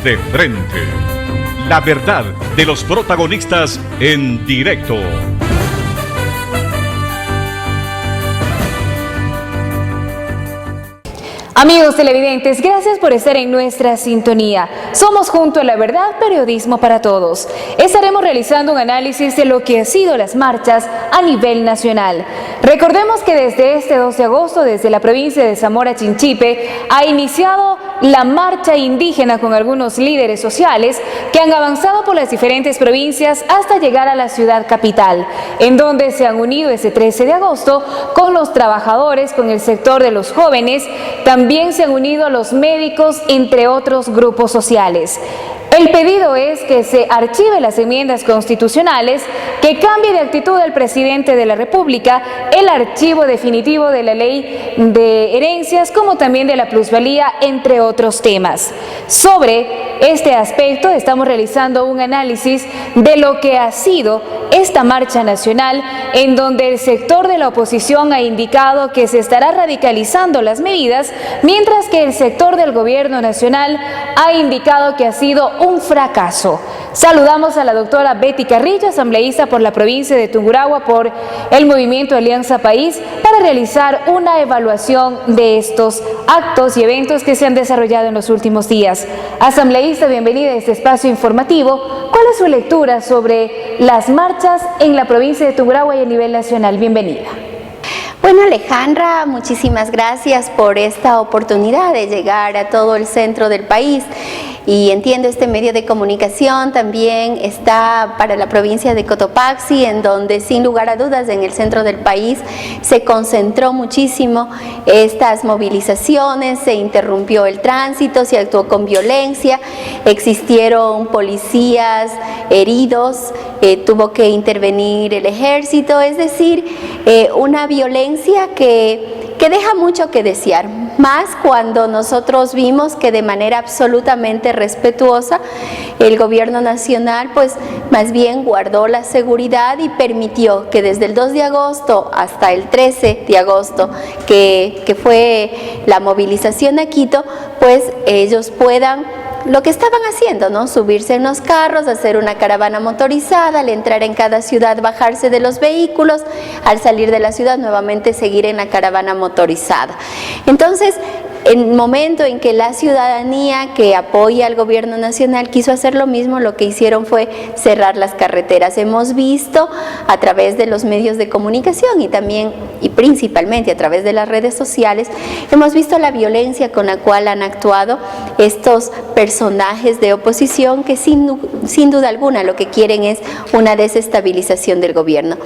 De frente. La verdad de los protagonistas en directo. Amigos televidentes, gracias por estar en nuestra sintonía. Somos Junto a la Verdad, periodismo para todos. Estaremos realizando un análisis de lo que han sido las marchas a nivel nacional. Recordemos que desde este 2 de agosto, desde la provincia de Zamora Chinchipe, ha iniciado la marcha indígena con algunos líderes sociales que han avanzado por las diferentes provincias hasta llegar a la ciudad capital, en donde se han unido ese 13 de agosto con los trabajadores, con el sector de los jóvenes. También se han unido los médicos, entre otros grupos sociales. El pedido es que se archive las enmiendas constitucionales, que cambie de actitud el presidente de la República, el archivo definitivo de la ley de herencias, como también de la plusvalía, entre otros temas. Sobre este aspecto estamos realizando un análisis de lo que ha sido esta marcha nacional, en donde el sector de la oposición ha indicado que se estará radicalizando las medidas, mientras que el sector del gobierno nacional ha indicado que ha sido un fracaso. Saludamos a la doctora Betty Carrillo, asambleísta por la provincia de Tungurahua por el movimiento Alianza País, para realizar una evaluación de estos actos y eventos que se han desarrollado en los últimos días. Asambleísta, bienvenida a este espacio informativo. ¿Cuál es su lectura sobre las marchas en la provincia de Tungurahua y a nivel nacional? Bienvenida. Bueno, Alejandra, muchísimas gracias por esta oportunidad de llegar a todo el centro del país. Y entiendo, este medio de comunicación también está para la provincia de Cotopaxi, en donde sin lugar a dudas en el centro del país se concentró muchísimo estas movilizaciones, se interrumpió el tránsito, se actuó con violencia, existieron policías heridos, tuvo que intervenir el ejército, es decir, una violencia que deja mucho que desear, más cuando nosotros vimos que de manera absolutamente respetuosa el gobierno nacional pues más bien guardó la seguridad y permitió que desde el 2 de agosto hasta el 13 de agosto, que fue la movilización a Quito, pues ellos puedan lo que estaban haciendo, ¿no? Subirse en los carros, hacer una caravana motorizada, al entrar en cada ciudad bajarse de los vehículos, al salir de la ciudad nuevamente seguir en la caravana motorizada. Entonces, en el momento en que la ciudadanía que apoya al gobierno nacional quiso hacer lo mismo, lo que hicieron fue cerrar las carreteras. Hemos visto a través de los medios de comunicación y también y principalmente a través de las redes sociales, hemos visto la violencia con la cual han actuado estos personajes de oposición que sin duda alguna lo que quieren es una desestabilización del gobierno.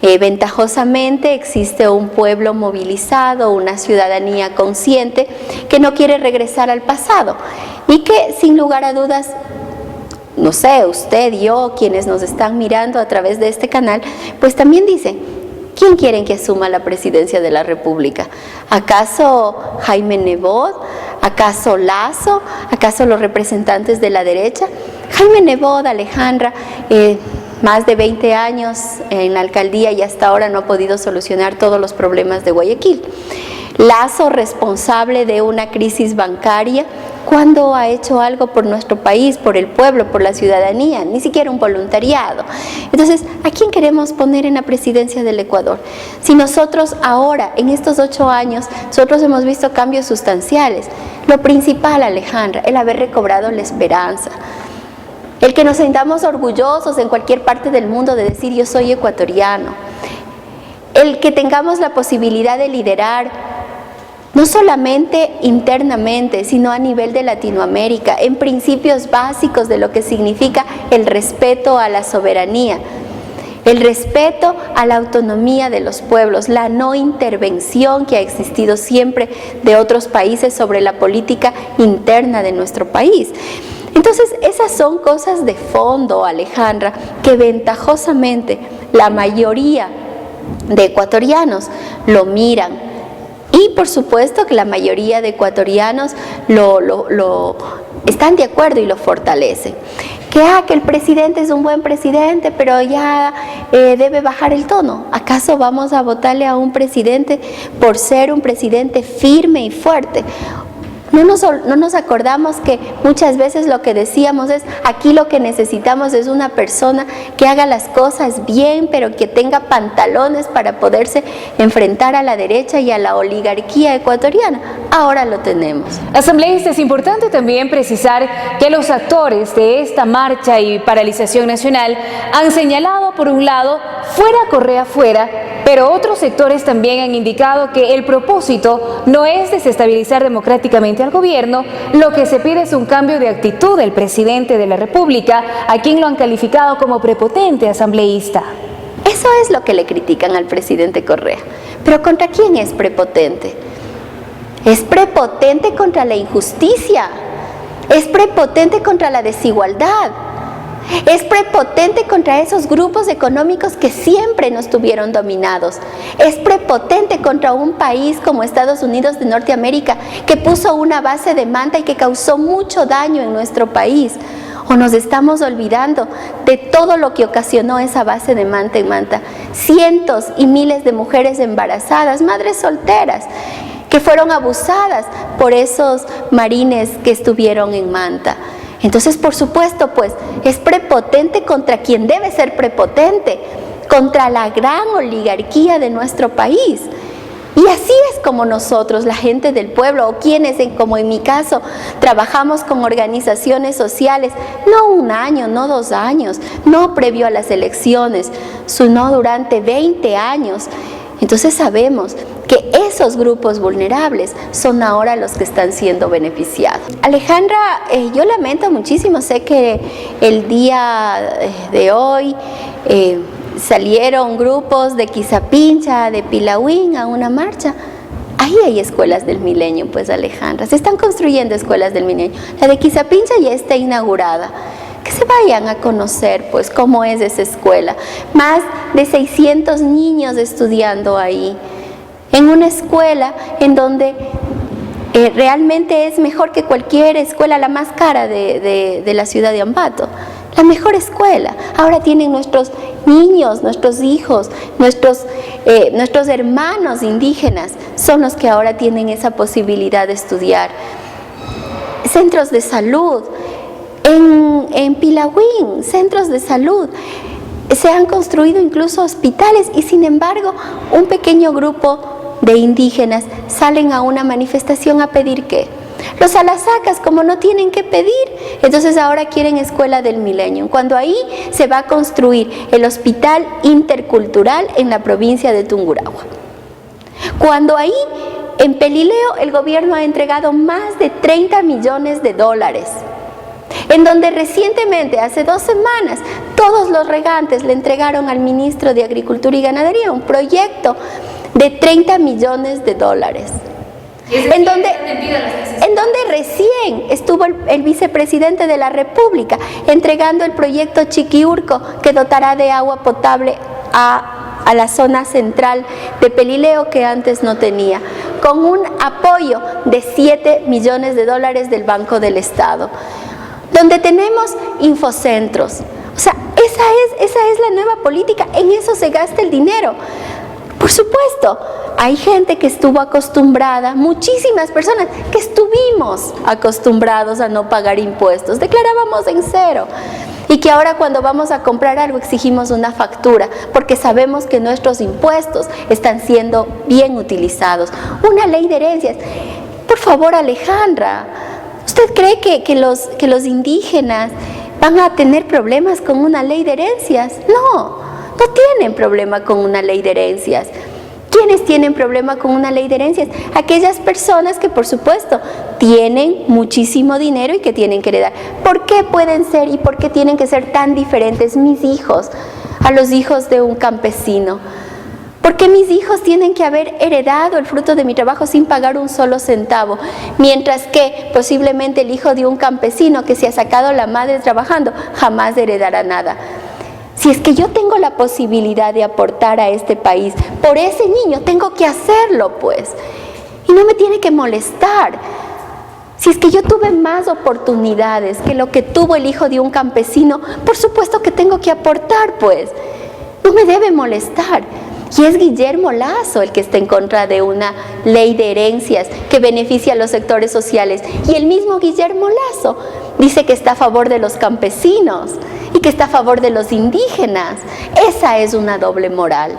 Ventajosamente existe un pueblo movilizado, una ciudadanía consciente que no quiere regresar al pasado y que sin lugar a dudas, no sé, usted y yo, quienes nos están mirando a través de este canal, pues también dicen, ¿quién quieren que asuma la presidencia de la República? ¿Acaso Jaime Nebot? ¿Acaso Lazo? ¿Acaso los representantes de la derecha? Jaime Nebot, Alejandra, más de 20 años en la alcaldía y hasta ahora no ha podido solucionar todos los problemas de Guayaquil. Lazo, responsable de una crisis bancaria, ¿cuándo ha hecho algo por nuestro país, por el pueblo, por la ciudadanía? Ni siquiera un voluntariado. Entonces, ¿a quién queremos poner en la presidencia del Ecuador? Si nosotros ahora, en estos 8 años, nosotros hemos visto cambios sustanciales. Lo principal, Alejandra, el haber recobrado la esperanza. El que nos sintamos orgullosos en cualquier parte del mundo de decir yo soy ecuatoriano. El que tengamos la posibilidad de liderar no solamente internamente, sino a nivel de Latinoamérica, en principios básicos de lo que significa el respeto a la soberanía, el respeto a la autonomía de los pueblos, la no intervención que ha existido siempre de otros países sobre la política interna de nuestro país. Entonces, esas son cosas de fondo, Alejandra, que ventajosamente la mayoría de ecuatorianos lo miran. Y por supuesto que la mayoría de ecuatorianos lo están de acuerdo y lo fortalecen. Que el presidente es un buen presidente, pero ya debe bajar el tono. ¿Acaso vamos a votarle a un presidente por ser un presidente firme y fuerte? No nos acordamos que muchas veces lo que decíamos es, aquí lo que necesitamos es una persona que haga las cosas bien, pero que tenga pantalones para poderse enfrentar a la derecha y a la oligarquía ecuatoriana. Ahora lo tenemos. Asambleísta, es importante también precisar que los actores de esta marcha y paralización nacional han señalado, por un lado, fuera Correa fuera, pero otros sectores también han indicado que el propósito no es desestabilizar democráticamente al gobierno, lo que se pide es un cambio de actitud del presidente de la República, a quien lo han calificado como prepotente asambleísta. Eso es lo que le critican al presidente Correa. ¿Pero contra quién es prepotente? Es prepotente contra la injusticia, es prepotente contra la desigualdad, es prepotente contra esos grupos económicos que siempre nos tuvieron dominados. Es prepotente contra un país como Estados Unidos de Norteamérica, que puso una base de Manta y que causó mucho daño en nuestro país. ¿O nos estamos olvidando de todo lo que ocasionó esa base de Manta en Manta? Cientos y miles de mujeres embarazadas, madres solteras, que fueron abusadas por esos marines que estuvieron en Manta. Entonces, por supuesto, pues, es prepotente contra quien debe ser prepotente, contra la gran oligarquía de nuestro país. Y así es como nosotros, la gente del pueblo, o quienes, como en mi caso, trabajamos con organizaciones sociales, no un año, no 2 años, no previo a las elecciones, sino durante 20 años. Entonces sabemos que esos grupos vulnerables son ahora los que están siendo beneficiados. Alejandra, yo lamento muchísimo, sé que el día de hoy salieron grupos de Quizapincha, de Pilahuín a una marcha. Ahí hay escuelas del milenio, pues Alejandra, se están construyendo escuelas del milenio. La de Quizapincha ya está inaugurada. Que se vayan a conocer pues cómo es esa escuela. Más de 600 niños estudiando ahí, en una escuela en donde realmente es mejor que cualquier escuela, la más cara de la ciudad de Ambato. La mejor escuela. Ahora tienen nuestros niños, nuestros hijos, nuestros hermanos indígenas, son los que ahora tienen esa posibilidad de estudiar. Centros de salud. En Pilahuín, centros de salud, se han construido incluso hospitales y sin embargo un pequeño grupo de indígenas salen a una manifestación a pedir ¿qué? Los alasacas, como no tienen que pedir, entonces ahora quieren escuela del milenio, cuando ahí se va a construir el hospital intercultural en la provincia de Tungurahua. Cuando ahí en Pelileo el gobierno ha entregado más de 30 millones de dólares. En donde recientemente, hace 2 semanas, todos los regantes le entregaron al ministro de Agricultura y Ganadería un proyecto de 30 millones de dólares. En donde recién estuvo el vicepresidente de la República entregando el proyecto Chiquiurco, que dotará de agua potable a la zona central de Pelileo, que antes no tenía, con un apoyo de 7 millones de dólares del Banco del Estado. Donde tenemos infocentros. O sea, esa es la nueva política, en eso se gasta el dinero. Por supuesto, hay gente que estuvo acostumbrada, muchísimas personas que estuvimos acostumbrados a no pagar impuestos, declarábamos en 0. Y que ahora cuando vamos a comprar algo exigimos una factura, porque sabemos que nuestros impuestos están siendo bien utilizados. Una ley de herencias. Por favor, Alejandra, ¿usted cree que los indígenas van a tener problemas con una ley de herencias? No tienen problema con una ley de herencias. ¿Quiénes tienen problema con una ley de herencias? Aquellas personas que, por supuesto, tienen muchísimo dinero y que tienen que heredar. ¿Por qué pueden ser y por qué tienen que ser tan diferentes mis hijos a los hijos de un campesino? ¿Por qué mis hijos tienen que haber heredado el fruto de mi trabajo sin pagar un solo centavo? Mientras que posiblemente el hijo de un campesino que se ha sacado la madre trabajando jamás heredará nada. Si es que yo tengo la posibilidad de aportar a este país, por ese niño tengo que hacerlo, pues. Y no me tiene que molestar. Si es que yo tuve más oportunidades que lo que tuvo el hijo de un campesino, por supuesto que tengo que aportar, pues. No me debe molestar. Y es Guillermo Lasso el que está en contra de una ley de herencias que beneficia a los sectores sociales. Y el mismo Guillermo Lasso dice que está a favor de los campesinos y que está a favor de los indígenas. Esa es una doble moral.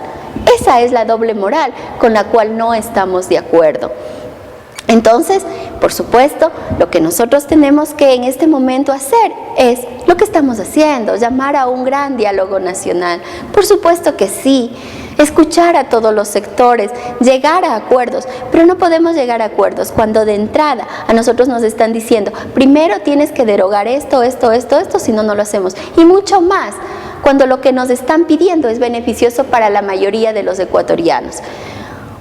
Esa es la doble moral con la cual no estamos de acuerdo. Entonces, por supuesto, lo que nosotros tenemos que en este momento hacer es lo que estamos haciendo, llamar a un gran diálogo nacional. Por supuesto que sí, escuchar a todos los sectores, llegar a acuerdos, pero no podemos llegar a acuerdos cuando de entrada a nosotros nos están diciendo, primero tienes que derogar esto, si no, no lo hacemos. Y mucho más, cuando lo que nos están pidiendo es beneficioso para la mayoría de los ecuatorianos.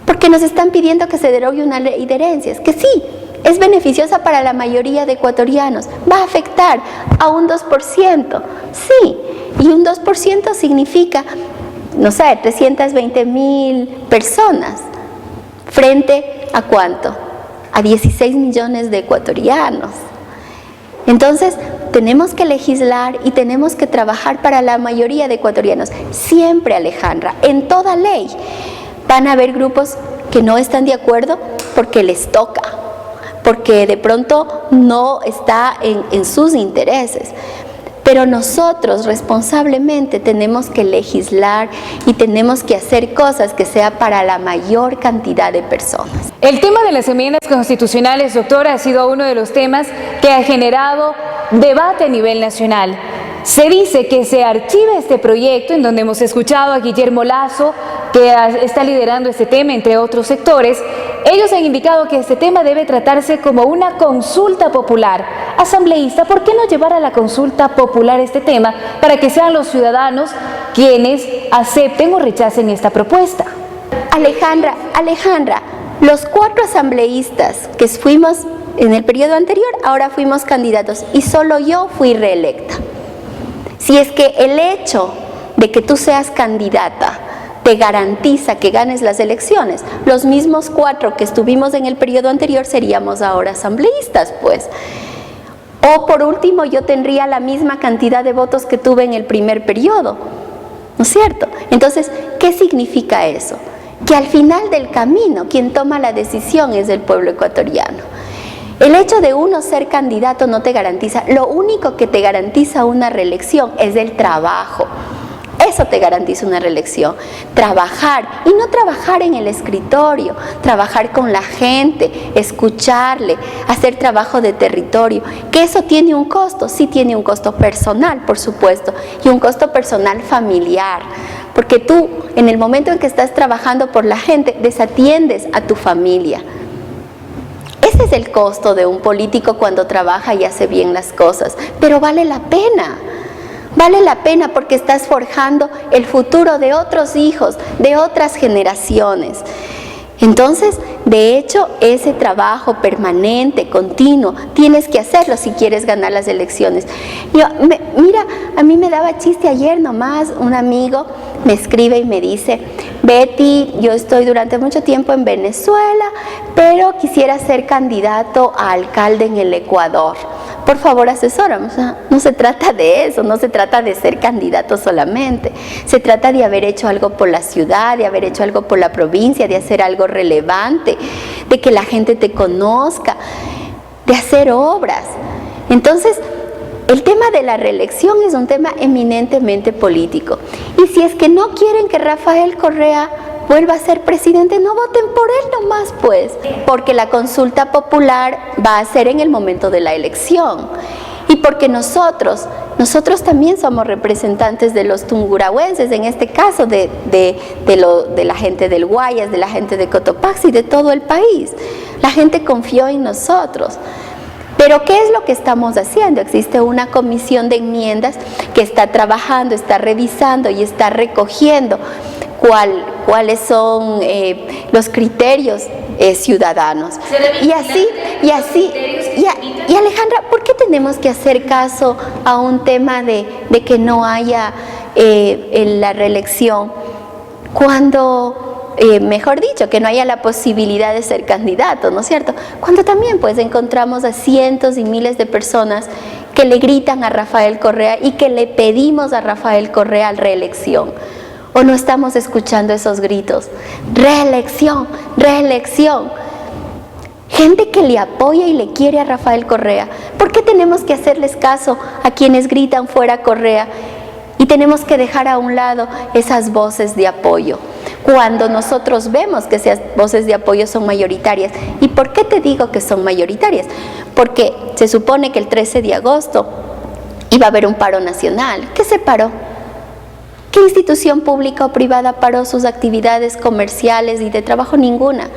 Porque nos están pidiendo que se derogue una ley de herencias, que sí, es beneficiosa para la mayoría de ecuatorianos, va a afectar a un 2%, sí, y un 2% significa, no sé, 320,000 personas, frente a ¿cuánto? A 16 millones de ecuatorianos. Entonces, tenemos que legislar y tenemos que trabajar para la mayoría de ecuatorianos, siempre, Alejandra, en toda ley. Van a haber grupos que no están de acuerdo porque les toca, porque de pronto no está en sus intereses. Pero nosotros responsablemente tenemos que legislar y tenemos que hacer cosas que sea para la mayor cantidad de personas. El tema de las enmiendas constitucionales, doctora, ha sido uno de los temas que ha generado debate a nivel nacional. Se dice que se archiva este proyecto, en donde hemos escuchado a Guillermo Lasso, que está liderando este tema, entre otros sectores. Ellos han indicado que este tema debe tratarse como una consulta popular. Asambleísta, ¿por qué no llevar a la consulta popular este tema para que sean los ciudadanos quienes acepten o rechacen esta propuesta? Alejandra, los 4 asambleístas que fuimos en el periodo anterior, ahora fuimos candidatos y solo yo fui reelecta. Si es que el hecho de que tú seas candidata te garantiza que ganes las elecciones, los mismos 4 que estuvimos en el periodo anterior seríamos ahora asambleístas, pues. O por último, yo tendría la misma cantidad de votos que tuve en el primer periodo, ¿no es cierto? Entonces, ¿qué significa eso? Que al final del camino, quien toma la decisión es el pueblo ecuatoriano. El hecho de uno ser candidato no te garantiza, lo único que te garantiza una reelección es el trabajo. Eso te garantiza una reelección, trabajar, y no trabajar en el escritorio, trabajar con la gente, escucharle, hacer trabajo de territorio, que eso tiene un costo, sí tiene un costo personal, por supuesto, y un costo personal familiar, porque tú en el momento en que estás trabajando por la gente, desatiendes a tu familia. Ese es el costo de un político cuando trabaja y hace bien las cosas, pero vale la pena. Vale la pena porque estás forjando el futuro de otros hijos, de otras generaciones. Entonces, de hecho, ese trabajo permanente, continuo, tienes que hacerlo si quieres ganar las elecciones. Mira, a mí me daba chiste ayer nomás, un amigo me escribe y me dice, Betty, yo estoy durante mucho tiempo en Venezuela, pero quisiera ser candidato a alcalde en el Ecuador. Por favor, asesórame. O sea, no se trata de eso, no se trata de ser candidato solamente. Se trata de haber hecho algo por la ciudad, de haber hecho algo por la provincia, de hacer algo relevante, de que la gente te conozca, de hacer obras. Entonces, el tema de la reelección es un tema eminentemente político. Y si es que no quieren que Rafael Correa vuelva a ser presidente, no voten por él nomás, pues, porque la consulta popular va a ser en el momento de la elección y porque nosotros también somos representantes de los tungurahuenses, en este caso de la gente del Guayas, de la gente de Cotopaxi, de todo el país. La gente confió en nosotros. Pero ¿qué es lo que estamos haciendo? Existe una comisión de enmiendas que está trabajando, está revisando y está recogiendo cuáles son los criterios ciudadanos. Y Alejandra, ¿por qué tenemos que hacer caso a un tema de que no haya la reelección cuando, mejor dicho, que no haya la posibilidad de ser candidato, ¿no es cierto? Cuando también pues encontramos a cientos y miles de personas que le gritan a Rafael Correa y que le pedimos a Rafael Correa la reelección. ¿O no estamos escuchando esos gritos? Reelección, reelección. Gente que le apoya y le quiere a Rafael Correa. ¿Por qué tenemos que hacerles caso a quienes gritan fuera Correa? Y tenemos que dejar a un lado esas voces de apoyo, cuando nosotros vemos que esas voces de apoyo son mayoritarias. ¿Y por qué te digo que son mayoritarias? Porque se supone que el 13 de agosto iba a haber un paro nacional. ¿Qué se paró? ¿Qué institución pública o privada paró sus actividades comerciales y de trabajo? Ninguna.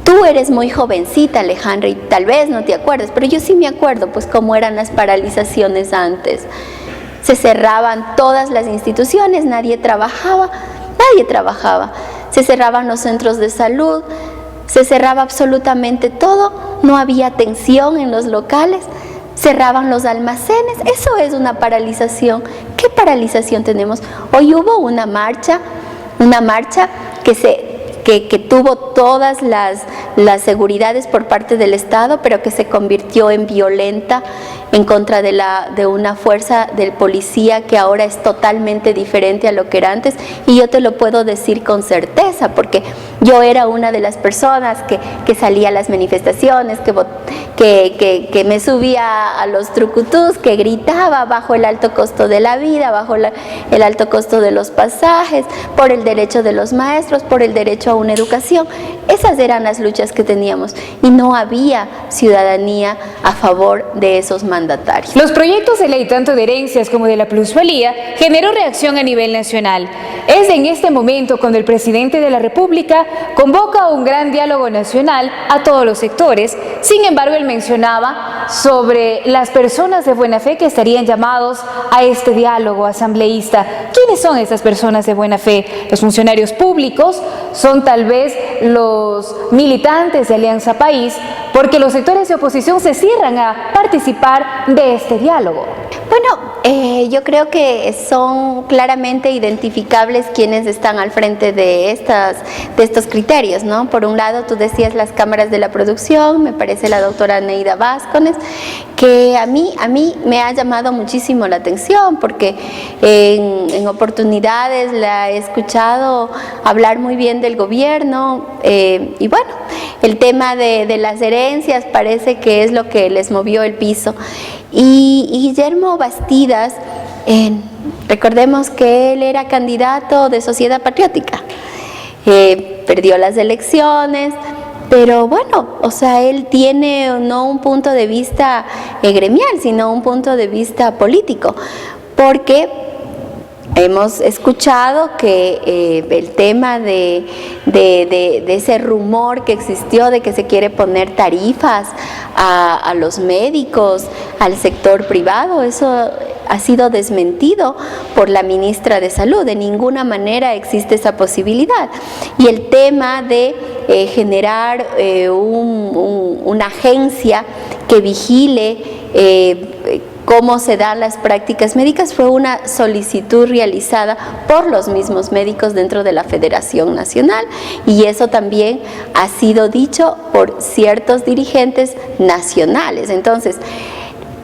Tú eres muy jovencita, Alejandra, y tal vez no te acuerdas, pero yo sí me acuerdo, pues, cómo eran las paralizaciones antes. Se cerraban todas las instituciones, nadie trabajaba. Se cerraban los centros de salud, se cerraba absolutamente todo, no había atención en los locales, cerraban los almacenes. Eso es una paralización. ¿Qué paralización tenemos? Hoy hubo una marcha que tuvo todas las seguridades por parte del Estado, pero que se convirtió en violenta en contra de una fuerza del policía que ahora es totalmente diferente a lo que era antes. Y yo te lo puedo decir con certeza, porque yo era una de las personas que salía a las manifestaciones, que me subía a los trucutús, que gritaba bajo el alto costo de la vida, bajo el alto costo de los pasajes, por el derecho de los maestros, por el derecho a una educación. Esas eran las luchas que teníamos y no había ciudadanía a favor de esos mandatarios. Los proyectos de ley, tanto de herencias como de la plusvalía, generó reacción a nivel nacional. Es en este momento cuando el presidente de la República convoca un gran diálogo nacional a todos los sectores. Sin embargo, él mencionaba sobre las personas de buena fe que estarían llamados a este diálogo asambleísta. ¿Quiénes son esas personas de buena fe? Los funcionarios públicos, son tal vez los militantes de Alianza País, porque los sectores de oposición se cierran a participar de este diálogo. Bueno, yo creo que son claramente identificables quienes están al frente de estos criterios, ¿no? Por un lado, tú decías las cámaras de la producción, me parece la doctora Neida Vázquez, que a mí me ha llamado muchísimo la atención, porque en oportunidades la he escuchado hablar muy bien del gobierno, y bueno, el tema de las herencias parece que es lo que les movió el piso. Y Guillermo Bastidas, recordemos que él era candidato de Sociedad Patriótica, perdió las elecciones, pero bueno, o sea, él tiene no un punto de vista gremial, sino un punto de vista político, porque hemos escuchado que el tema de ese rumor que existió de que se quiere poner tarifas a los médicos, al sector privado, eso ha sido desmentido por la ministra de Salud. De ninguna manera existe esa posibilidad. Y el tema de generar una agencia que vigile cómo se dan las prácticas médicas fue una solicitud realizada por los mismos médicos dentro de la Federación Nacional, y eso también ha sido dicho por ciertos dirigentes nacionales. Entonces,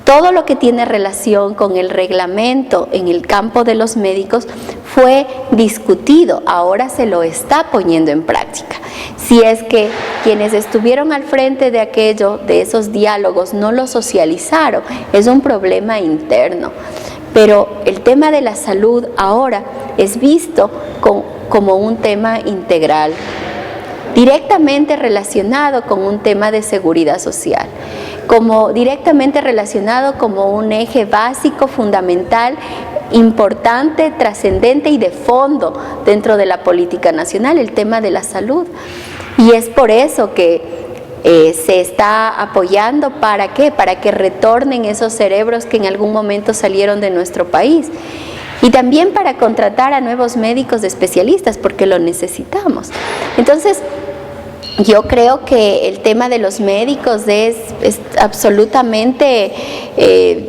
todo lo que tiene relación con el reglamento en el campo de los médicos fue discutido, ahora se lo está poniendo en práctica. Si es que quienes estuvieron al frente de aquello, de esos diálogos, no lo socializaron, es un problema interno. Pero el tema de la salud ahora es visto como un tema integral, directamente relacionado con un tema de seguridad social, como directamente relacionado como un eje básico, fundamental, importante, trascendente y de fondo dentro de la política nacional, el tema de la salud. Y es por eso que se está apoyando, ¿para qué? Para que retornen esos cerebros que en algún momento salieron de nuestro país. Y también para contratar a nuevos médicos especialistas, porque lo necesitamos. Entonces, Yo creo que el tema de los médicos es absolutamente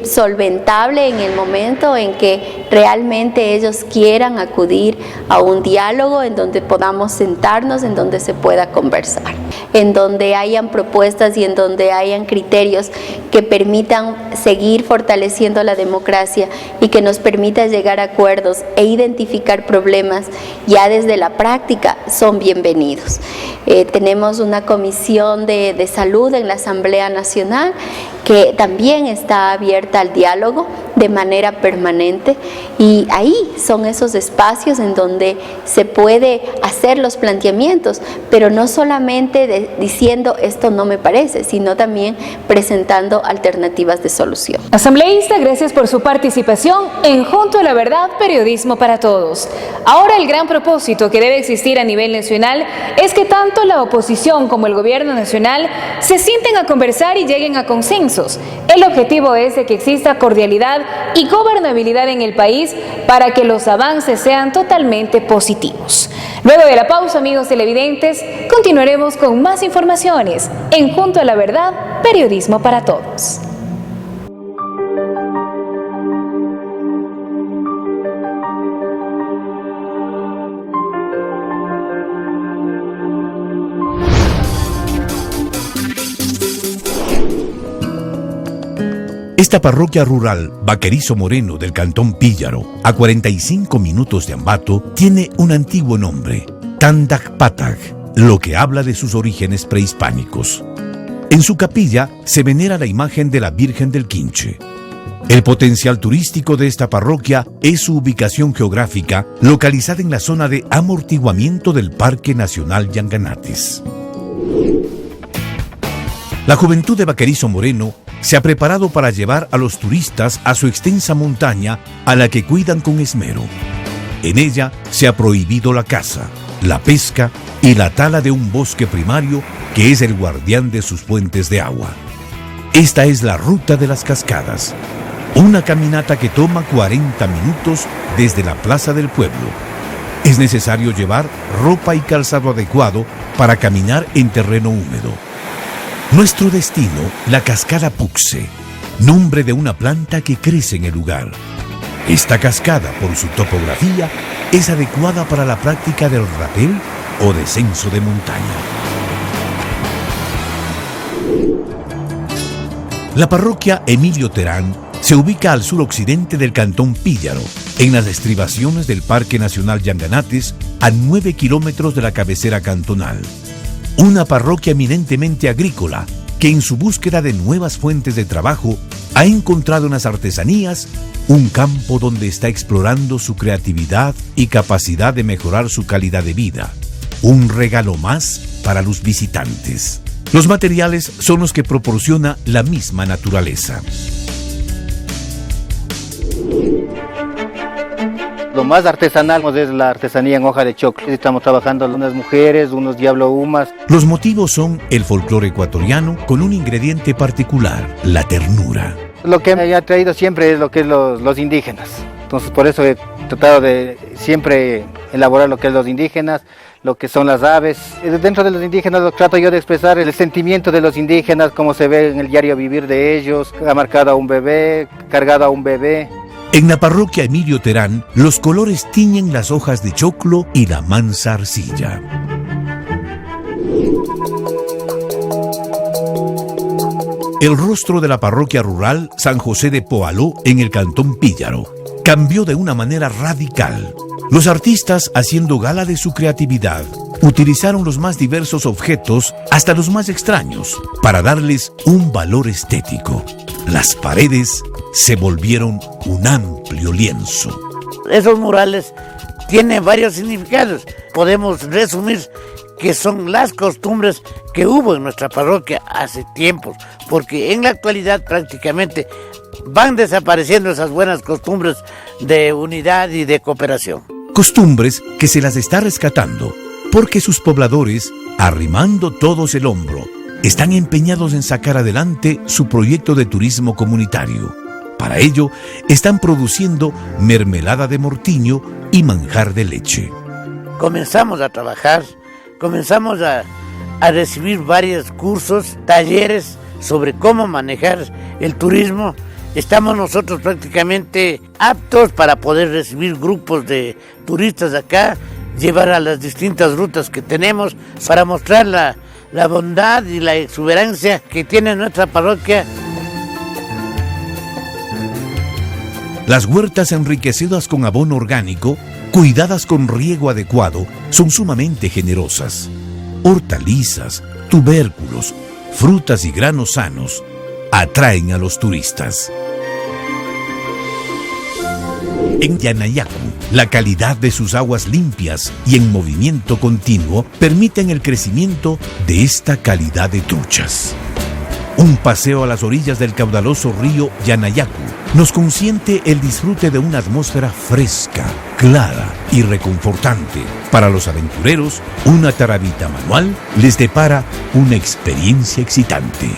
solventable en el momento en que realmente ellos quieran acudir a un diálogo en donde podamos sentarnos, en donde se pueda conversar, en donde hayan propuestas y en donde hayan criterios que permitan seguir fortaleciendo la democracia y que nos permita llegar a acuerdos e identificar problemas ya desde la práctica, son bienvenidos. Tenemos una comisión de salud en la Asamblea Nacional que también está abierta al diálogo de manera permanente, y ahí son esos espacios en donde se puede hacer los planteamientos, pero no solamente diciendo esto no me parece, sino también presentando alternativas de solución. Asambleísta, gracias por su participación en Junto a la Verdad, Periodismo para Todos. Ahora el gran propósito que debe existir a nivel nacional es que tanto la oposición como el gobierno nacional se sienten a conversar y lleguen a consensos. El objetivo es de que exista cordialidad y gobernabilidad en el país para que los avances sean totalmente positivos. Luego de la pausa, amigos televidentes, continuaremos con más informaciones en Junto a la Verdad, Periodismo para Todos. Esta parroquia rural, Baquerizo Moreno, del cantón Píllaro, a 45 minutos de Ambato, tiene un antiguo nombre, Tandacpatag, lo que habla de sus orígenes prehispánicos. En su capilla se venera la imagen de la Virgen del Quinche. El potencial turístico de esta parroquia es su ubicación geográfica, localizada en la zona de amortiguamiento del Parque Nacional Yanganates. La juventud de Baquerizo Moreno se ha preparado para llevar a los turistas a su extensa montaña, a la que cuidan con esmero. En ella se ha prohibido la caza, la pesca y la tala de un bosque primario que es el guardián de sus fuentes de agua. Esta es la Ruta de las Cascadas, una caminata que toma 40 minutos desde la Plaza del Pueblo. Es necesario llevar ropa y calzado adecuado para caminar en terreno húmedo. Nuestro destino, la cascada Puxe, nombre de una planta que crece en el lugar. Esta cascada, por su topografía, es adecuada para la práctica del rapel o descenso de montaña. La parroquia Emilio Terán se ubica al suroccidente del cantón Píllaro, en las estribaciones del Parque Nacional Yanganates, a 9 kilómetros de la cabecera cantonal. Una parroquia eminentemente agrícola que en su búsqueda de nuevas fuentes de trabajo ha encontrado en las artesanías un campo donde está explorando su creatividad y capacidad de mejorar su calidad de vida. Un regalo más para los visitantes. Los materiales son los que proporciona la misma naturaleza. Lo más artesanal es la artesanía en hoja de choclo. Estamos trabajando unas mujeres, unos diablo humas. Los motivos son el folclore ecuatoriano con un ingrediente particular, la ternura. Lo que me ha traído siempre es lo que es los indígenas. Entonces por eso he tratado de siempre elaborar lo que es los indígenas, lo que son las aves. Dentro de los indígenas lo trato yo de expresar el sentimiento de los indígenas, como se ve en el diario vivir de ellos, amarcado a un bebé, cargado a un bebé. En la parroquia Emilio Terán, los colores tiñen las hojas de choclo y la mansa arcilla. El rostro de la parroquia rural San José de Poaló, en el cantón Píllaro, cambió de una manera radical. Los artistas, haciendo gala de su creatividad, utilizaron los más diversos objetos, hasta los más extraños, para darles un valor estético. Las paredes se volvieron un amplio lienzo. Esos murales tienen varios significados. Podemos resumir que son las costumbres que hubo en nuestra parroquia hace tiempos, porque en la actualidad prácticamente van desapareciendo esas buenas costumbres de unidad y de cooperación. Costumbres que se las está rescatando, porque sus pobladores, arrimando todos el hombro, están empeñados en sacar adelante su proyecto de turismo comunitario. Para ello, están produciendo mermelada de mortiño y manjar de leche. Comenzamos a trabajar, comenzamos a a recibir varios cursos, talleres sobre cómo manejar el turismo. Estamos nosotros prácticamente aptos para poder recibir grupos de turistas acá, llevar a las distintas rutas que tenemos para mostrar la bondad y la exuberancia que tiene nuestra parroquia. Las huertas enriquecidas con abono orgánico, cuidadas con riego adecuado, son sumamente generosas. Hortalizas, tubérculos, frutas y granos sanos atraen a los turistas. En Yanayacu, la calidad de sus aguas limpias y en movimiento continuo permiten el crecimiento de esta calidad de truchas. Un paseo a las orillas del caudaloso río Yanayacu nos consiente el disfrute de una atmósfera fresca, clara y reconfortante. Para los aventureros, una tarabita manual les depara una experiencia excitante.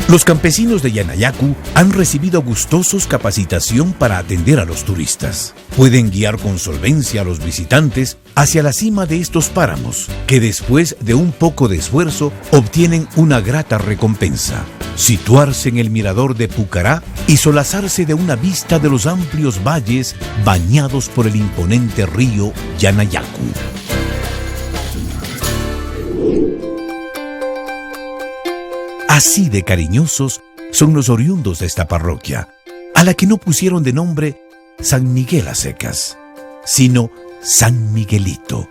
Los campesinos de Yanayacu han recibido gustosos capacitación para atender a los turistas. Pueden guiar con solvencia a los visitantes hacia la cima de estos páramos, que después de un poco de esfuerzo obtienen una grata recompensa: situarse en el mirador de Pucará y solazarse de una vista de los amplios valles bañados por el imponente río Yanayacu. Así de cariñosos son los oriundos de esta parroquia, a la que no pusieron de nombre San Miguel a secas, sino San Miguelito.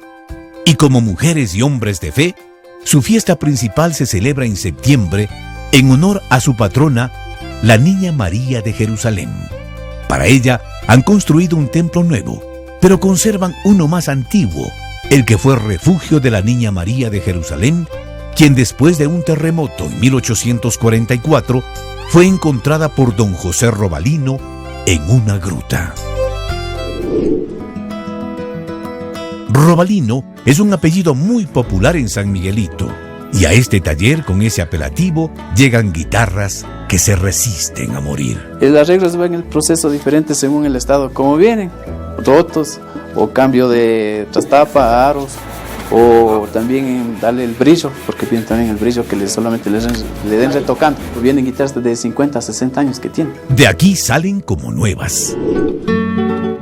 Y como mujeres y hombres de fe, su fiesta principal se celebra en septiembre en honor a su patrona, la Niña María de Jerusalén. Para ella han construido un templo nuevo, pero conservan uno más antiguo, el que fue refugio de la Niña María de Jerusalén, quien después de un terremoto en 1844 fue encontrada por don José Robalino en una gruta. Robalino es un apellido muy popular en San Miguelito, y a este taller con ese apelativo llegan guitarras que se resisten a morir. Las reglas van en el proceso diferente según el estado como vienen, rotos o cambio de trastapa, aros, o también darle el brillo, porque viene también el brillo que solamente le den retocando. Vienen guitarras de 50 a 60 años que tienen. De aquí salen como nuevas.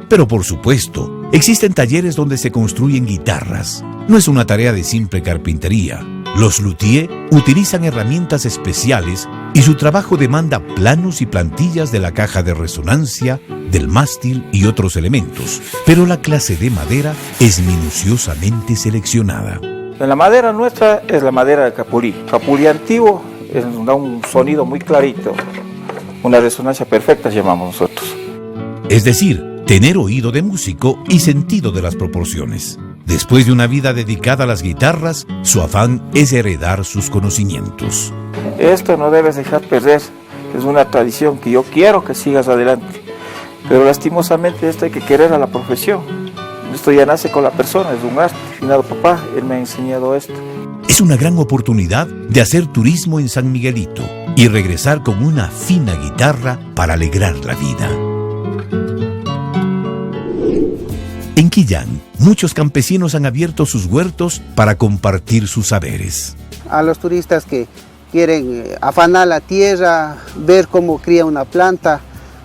Pero por supuesto, existen talleres donde se construyen guitarras. No es una tarea de simple carpintería. Los luthiers utilizan herramientas especiales y su trabajo demanda planos y plantillas de la caja de resonancia, del mástil y otros elementos. Pero la clase de madera es minuciosamente seleccionada. La madera nuestra es la madera de capulí. Capulí antiguo da un sonido muy clarito. Una resonancia perfecta llamamos nosotros. Es decir, tener oído de músico y sentido de las proporciones. Después de una vida dedicada a las guitarras, su afán es heredar sus conocimientos. Esto no debes dejar perder, es una tradición que yo quiero que sigas adelante. Pero lastimosamente esto hay que querer a la profesión. Esto ya nace con la persona, es un arte. Finado papá, él me ha enseñado esto. Es una gran oportunidad de hacer turismo en San Miguelito y regresar con una fina guitarra para alegrar la vida. En Quillán, muchos campesinos han abierto sus huertos para compartir sus saberes. A los turistas que quieren afanar la tierra, ver cómo cría una planta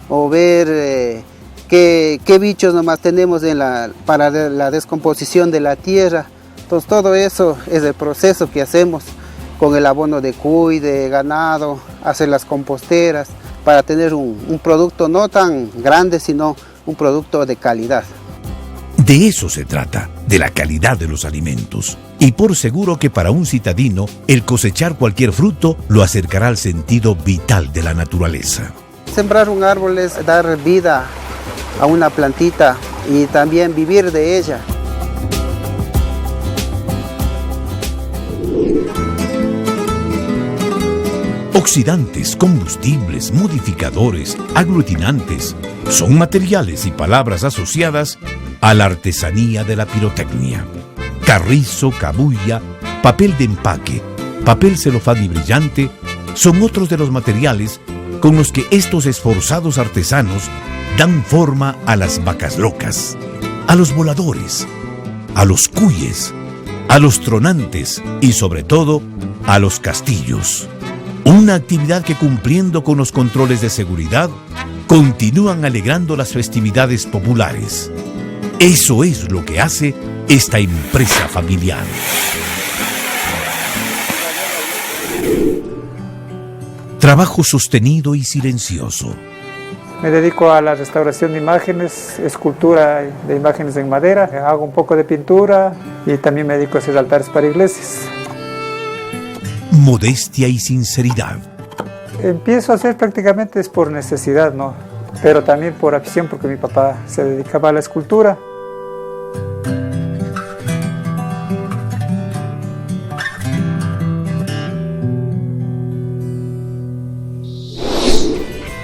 o ver qué bichos nomás tenemos para la descomposición de la tierra. Entonces todo eso es el proceso que hacemos con el abono de cuy, de ganado, hacer las composteras para tener un producto no tan grande, sino un producto de calidad. De eso se trata, de la calidad de los alimentos. Y por seguro que para un citadino, el cosechar cualquier fruto lo acercará al sentido vital de la naturaleza. Sembrar un árbol es dar vida a una plantita y también vivir de ella. Oxidantes, combustibles, modificadores, aglutinantes, son materiales y palabras asociadas a la artesanía de la pirotecnia. Carrizo, cabuya, papel de empaque, papel celofán y brillante son otros de los materiales con los que estos esforzados artesanos dan forma a las vacas locas, a los voladores, a los cuyes, a los tronantes y sobre todo a los castillos. Una actividad que, cumpliendo con los controles de seguridad, continúan alegrando las festividades populares. Eso es lo que hace esta empresa familiar. Trabajo sostenido y silencioso. Me dedico a la restauración de imágenes, escultura de imágenes en madera, hago un poco de pintura y también me dedico a hacer altares para iglesias. Modestia y sinceridad. Empiezo a hacer prácticamente es por necesidad, ¿no? Pero también por afición, porque mi papá se dedicaba a la escultura.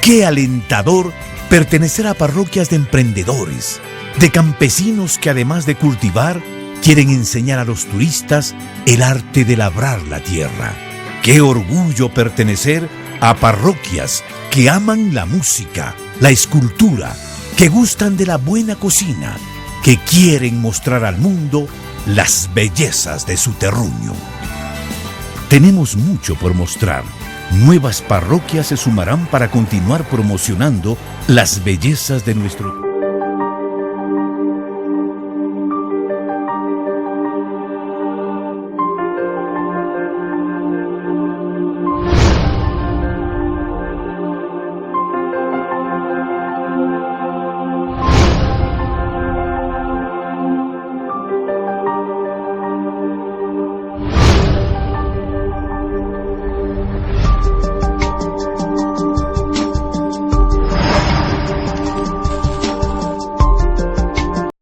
¡Qué alentador pertenecer a parroquias de emprendedores, de campesinos que, además de cultivar, quieren enseñar a los turistas el arte de labrar la tierra! ¡Qué orgullo pertenecer a parroquias que aman la música, la escultura, que gustan de la buena cocina, que quieren mostrar al mundo las bellezas de su terruño! Tenemos mucho por mostrar. Nuevas parroquias se sumarán para continuar promocionando las bellezas de nuestro